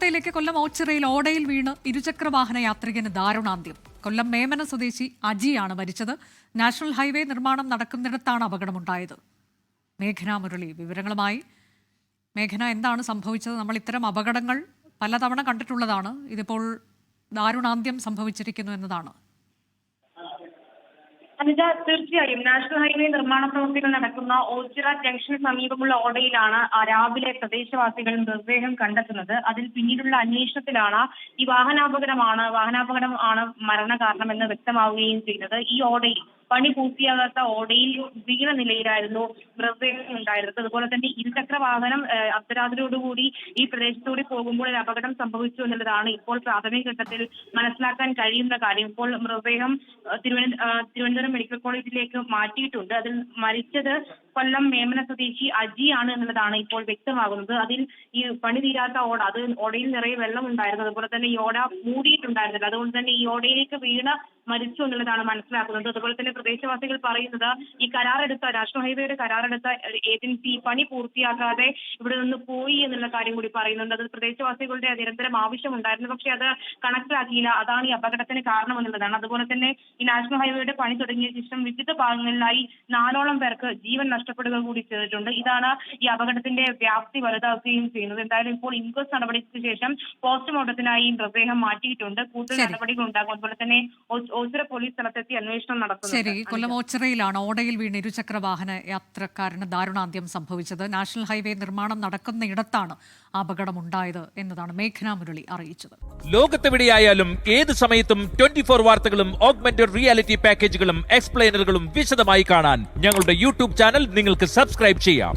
വാർത്തയിലേക്ക്. കൊല്ലം ഓച്ചിറയിൽ ഓടയിൽ വീണ് ഇരുചക്രവാഹന യാത്രികന് ദാരുണാന്ത്യം. കൊല്ലം മേമന സ്വദേശി അജിയാണ് മരിച്ചത്. നാഷണൽ ഹൈവേ നിർമ്മാണം നടക്കുന്നിടത്താണ് അപകടമുണ്ടായത്. മേഘന മുരളി വിവരങ്ങളുമായി. മേഘന, എന്താണ് സംഭവിച്ചത്? നമ്മൾ ഇത്തരം അപകടങ്ങൾ പലതവണ കണ്ടിട്ടുള്ളതാണ്. ഇതിപ്പോൾ ദാരുണാന്ത്യം സംഭവിച്ചിരിക്കുന്നു എന്നതാണ്. അനുജ, തീർച്ചയായും നാഷണൽ ഹൈവേ നിർമ്മാണ പ്രവൃത്തികൾ നടക്കുന്ന ഓച്ചിറ ജംഗ്ഷന് സമീപമുള്ള ഓടയിലാണ് രാവിലെ പ്രദേശവാസികൾ മൃതദേഹം കണ്ടെത്തുന്നത്. അതിൽ പിന്നീടുള്ള അന്വേഷണത്തിലാണ് ഈ വാഹനാപകടം ആണ് മരണകാരണമെന്ന് വ്യക്തമാവുകയും ചെയ്യുന്നത്. ഈ ഓടയിൽ പണി പൂർത്തിയാകാത്ത ഓടയിൽ വീണ നിലയിലായിരുന്നു മൃതദേഹം ഉണ്ടായിരുന്നത്. അതുപോലെ തന്നെ ഇരുചക്ര വാഹനം അർദ്ധരാത്രിയോടുകൂടി ഈ പ്രദേശത്തൂടെ പോകുമ്പോൾ ഒരു അപകടം സംഭവിച്ചു എന്നുള്ളതാണ് ഇപ്പോൾ പ്രാഥമിക ഘട്ടത്തിൽ മനസ്സിലാക്കാൻ കഴിയുന്ന കാര്യം. ഇപ്പോൾ മൃതദേഹം തിരുവനന്തപുരം മെഡിക്കൽ കോളേജിലേക്ക് മാറ്റിയിട്ടുണ്ട്. അതിൽ മരിച്ചത് കൊല്ലം മേമന സ്വദേശി അജിയാണ് എന്നുള്ളതാണ് ഇപ്പോൾ വ്യക്തമാകുന്നത്. അതിൽ ഈ പണി തീരാത്ത ഓട, അത് ഓടയിൽ നിറയെ വെള്ളം ഉണ്ടായിരുന്നു. അതുപോലെ തന്നെ ഈ ഓട മൂടിയിട്ടുണ്ടായിരുന്നില്ല. അതുകൊണ്ട് തന്നെ ഈ ഓടയിലേക്ക് വീണ് മരിച്ചു എന്നുള്ളതാണ് മനസ്സിലാക്കുന്നത്. അതുപോലെ തന്നെ പ്രദേശവാസികൾ പറയുന്നത് ഈ നാഷണൽ ഹൈവേയുടെ കരാറെടുത്ത ഏജൻസി പണി പൂർത്തിയാക്കാതെ ഇവിടെ നിന്ന് പോയി എന്നുള്ള കാര്യം കൂടി പറയുന്നുണ്ട്. അത് പ്രദേശവാസികളുടെ നിരന്തരം ആവശ്യമുണ്ടായിരുന്നു, പക്ഷെ അത് കണക്കിലാക്കിയില്ല. അതാണ് ഈ അപകടത്തിന് കാരണമെന്നുള്ളതാണ്. അതുപോലെ തന്നെ ഈ നാഷണൽ ഹൈവേയുടെ പണി തുടങ്ങിയ ശേഷം വിവിധ ഭാഗങ്ങളിലായി 4ഓളം പേർക്ക് ജീവൻ നഷ്ടപ്പെടുക കൂടി ചെയ്തിട്ടുണ്ട്. ഇതാണ് ഈ അപകടത്തിന്റെ വ്യാപ്തി വലുതാക്കുകയും ചെയ്യുന്നത്. എന്തായാലും ഇപ്പോൾ ഇൻക്വസ്റ്റ് നടപടിക്ക് ശേഷം പോസ്റ്റ്മോർട്ടത്തിനായി മൃതദേഹം മാറ്റിയിട്ടുണ്ട്. കൂടുതൽ നടപടികൾ ഉണ്ടാകും. അതുപോലെ തന്നെ ഓച്ചിറ പോലീസ് സ്ഥലത്തെത്തി അന്വേഷണം നടത്തുന്നു. ശരി, കൊല്ലം ഓച്ചിറയിലാണ് ഓടയിൽ വീണ് ഇരുചക്ര വാഹന യാത്രക്കാരന് ദാരുണാന്ത്യം സംഭവിച്ചത്. നാഷണൽ ഹൈവേ നിർമ്മാണം നടക്കുന്നയിടത്താണ് അപകടമുണ്ടായത് എന്നതാണ് മേഘന മുരളി അറിയിച്ചത്. ലോകത്തെവിടെയായാലും ഏത് സമയത്തും 24 വാർത്തകളും ഓഗ്മെന്റഡ് റിയാലിറ്റി പാക്കേജുകളും എക്സ്പ്ലെയിനറുകളും വിശദമായി കാണാൻ ഞങ്ങളുടെ യൂട്യൂബ് ചാനൽ നിങ്ങൾക്ക് സബ്സ്ക്രൈബ് ചെയ്യാം.